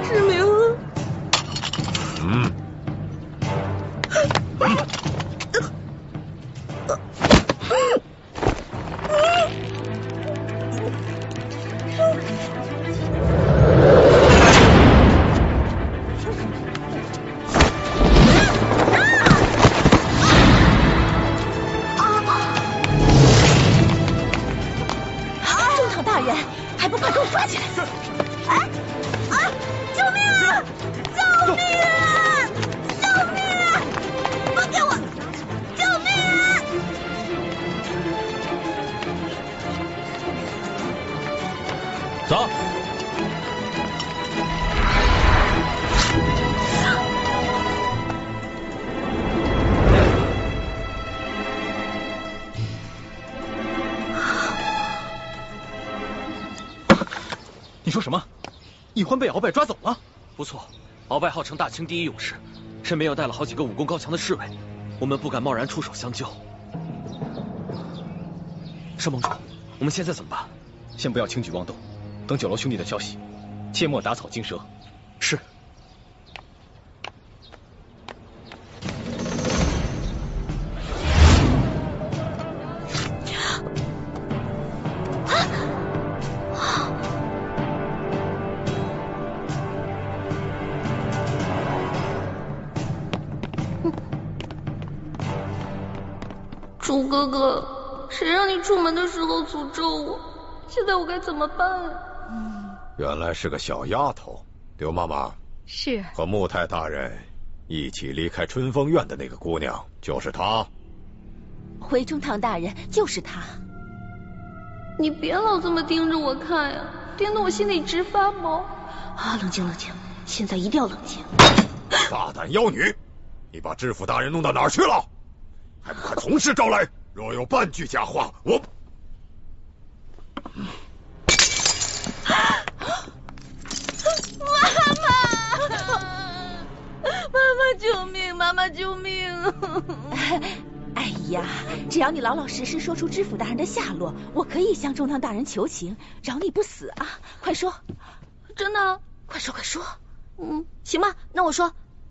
志明。中堂大人，还不快给我抓起来！救命啊！救命啊！救命啊！放开我！救命啊！走。你说什么？易欢被鳌拜抓走了？不错，鳌拜号称大清第一勇士，身边又带了好几个武功高强的侍卫，我们不敢贸然出手相救。申盟主，我们现在怎么办？先不要轻举妄动，等九楼兄弟的消息，切莫打草惊蛇。是。楚哥哥，谁让你出门的时候诅咒我？现在我该怎么办啊？原来是个小丫头，刘妈妈。是。和穆太大人一起离开春风院的那个姑娘，就是她。回中堂大人，就是她。你别老这么盯着我看呀，盯得我心里直发毛。冷静冷静，现在一定要冷静。大胆妖女，你把知府大人弄到哪儿去了？还不快从实招来！若有半句假话，我……妈妈救命！妈妈救命！哎呀，只要你老老实实说出知府大人的下落，我可以向中堂大人求情，饶你不死啊！快说。真的？快说快说。行吧，那我说，